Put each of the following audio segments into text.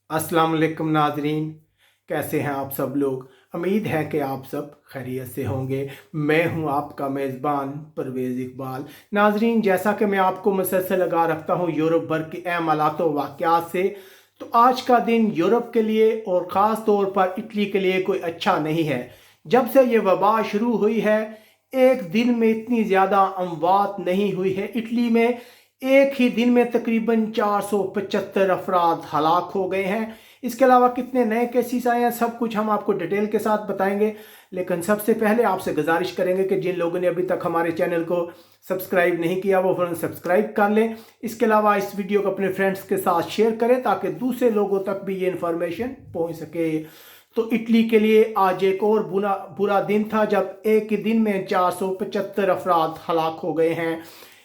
अस्सलाम वालेकुम नाजरीन, कैसे हैं आप सब लोग। उम्मीद है कि आप सब खैरियत से होंगे। मैं हूं आपका मेज़बान परवेज़ इकबाल। नाजरीन, जैसा कि मैं आपको मुसलसल लगा रखता हूं यूरोप भर की अहम हालात व वाक़यात से, तो आज का दिन यूरोप के लिए और ख़ास तौर पर इटली के लिए कोई अच्छा नहीं है। जब से ये वबा शुरू हुई है, एक दिन में इतनी ज़्यादा अमवात नहीं हुई है इटली में। एक ही दिन में तकरीबन 475 अफराद हलाक हो गए हैं। इसके अलावा कितने नए केसेस आए हैं, सब कुछ हम आपको डिटेल के साथ बताएंगे। लेकिन सबसे पहले आपसे गुजारिश करेंगे कि जिन लोगों ने अभी तक हमारे चैनल को सब्सक्राइब नहीं किया वो फ़ौरन सब्सक्राइब कर लें। इसके अलावा इस वीडियो को अपने फ्रेंड्स के साथ शेयर करें ताकि दूसरे लोगों तक भी ये इन्फॉर्मेशन पहुँच सके। तो इटली के लिए आज एक और बुरा दिन था जब एक ही दिन में 475 अफराद हलाक हो गए हैं।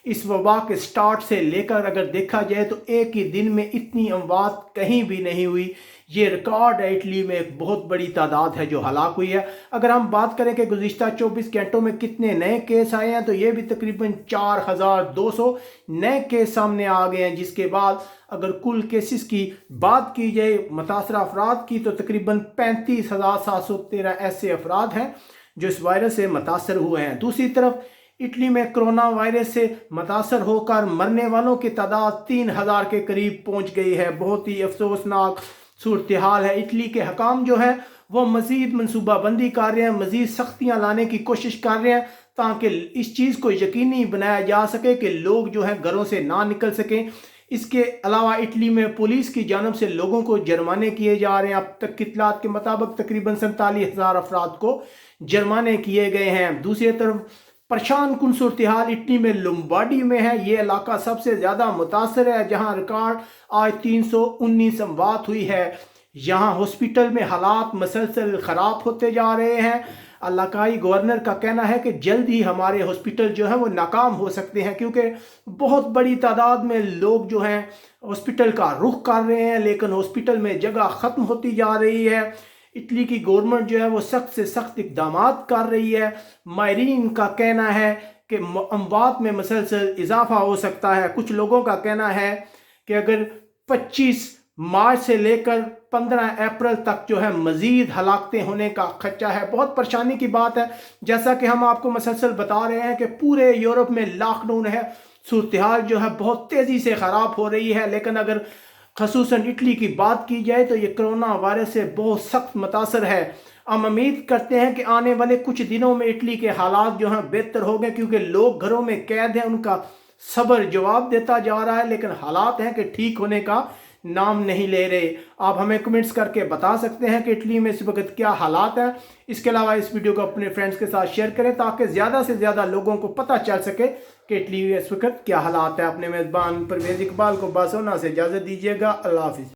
इस वबा के स्टार्ट से लेकर अगर देखा जाए तो एक ही दिन में इतनी अमवात कहीं भी नहीं हुई। ये रिकॉर्ड है, इटली में एक बहुत बड़ी तादाद है जो हलाक हुई है। अगर हम बात करें कि गुज़िश्ता 24 घंटों में कितने नए केस आए हैं, तो ये भी तकरीबन 4200 नए केस सामने आ गए हैं। जिसके बाद अगर कुल केसेस की बात की जाए मुतासरा अफराद की, तो तकरीबन 35,713 ऐसे अफराद हैं जो इस वायरस से मुतासर हुए हैं। दूसरी तरफ इटली में कोरोना वायरस से मुतासर होकर मरने वालों की तादाद 3000 के करीब पहुंच गई है। बहुत ही अफसोसनाक सूरत हाल है। इटली के हकाम जो है वो मज़ीद मनसूबाबंदी कर रहे हैं, मज़ीद सख्तियाँ लाने की कोशिश कर रहे हैं ताकि इस चीज़ को यकीनी बनाया जा सके कि लोग जो हैं घरों से ना निकल सकें। इसके अलावा इटली में पुलिस की जानब से लोगों को जुर्माने किए जा रहे हैं। अब तक की इत्तलात के मुताबिक तकरीबन 47,000 अफराद को जुर्माने किए गए हैं। दूसरी तरफ परेशान कुन सूरत हाल इटली में लुम्बार्डी में है। ये इलाका सबसे ज़्यादा मुतासर है, जहाँ रिकॉर्ड आज 319 अमवात हुई है। यहाँ हॉस्पिटल में हालात मसलसल ख़राब होते जा रहे हैं। इलाकाई गवर्नर का कहना है कि जल्द ही हमारे हॉस्पिटल जो है वो नाकाम हो सकते हैं, क्योंकि बहुत बड़ी तादाद में लोग जो हैं हॉस्पिटल का रुख कर रहे हैं, लेकिन हॉस्पिटल में जगह ख़त्म होती जा रही है। इटली की गवर्नमेंट जो है वो सख्त से सख्त इकदाम कर रही है। माहरीन का कहना है कि अमवात में मसलसल इजाफा हो सकता है। कुछ लोगों का कहना है कि अगर 25 मार्च से लेकर 15 अप्रैल तक जो है मज़ीद हलाकतें होने का खदशा है। बहुत परेशानी की बात है। जैसा कि हम आपको मसलसल बता रहे हैं कि पूरे यूरोप में लॉकडाउन है। सूरत हाल जो है बहुत तेज़ी से ख़राब हो रही है। लेकिन अगर खसूसन इटली की बात की जाए तो ये कोरोना वायरस से बहुत सख्त मुतासर है। हम उम्मीद करते हैं कि आने वाले कुछ दिनों में इटली के हालात जो हैं बेहतर हो गए, क्योंकि लोग घरों में कैद हैं, उनका सब्र जवाब देता जा रहा है, लेकिन हालात हैं कि ठीक होने का नाम नहीं ले रहे। आप हमें कमेंट्स करके बता सकते हैं कि इटली में इस वक्त क्या हालात हैं। इसके अलावा इस वीडियो को अपने फ्रेंड्स के साथ शेयर करें ताकि ज़्यादा से ज़्यादा लोगों को पता चल सके कि इटली में इस वक्त क्या हालात है। अपने मेज़बान परवेज़ इकबाल को बासोना से इजाज़त दीजिएगा। अल्लाह हाफिज़।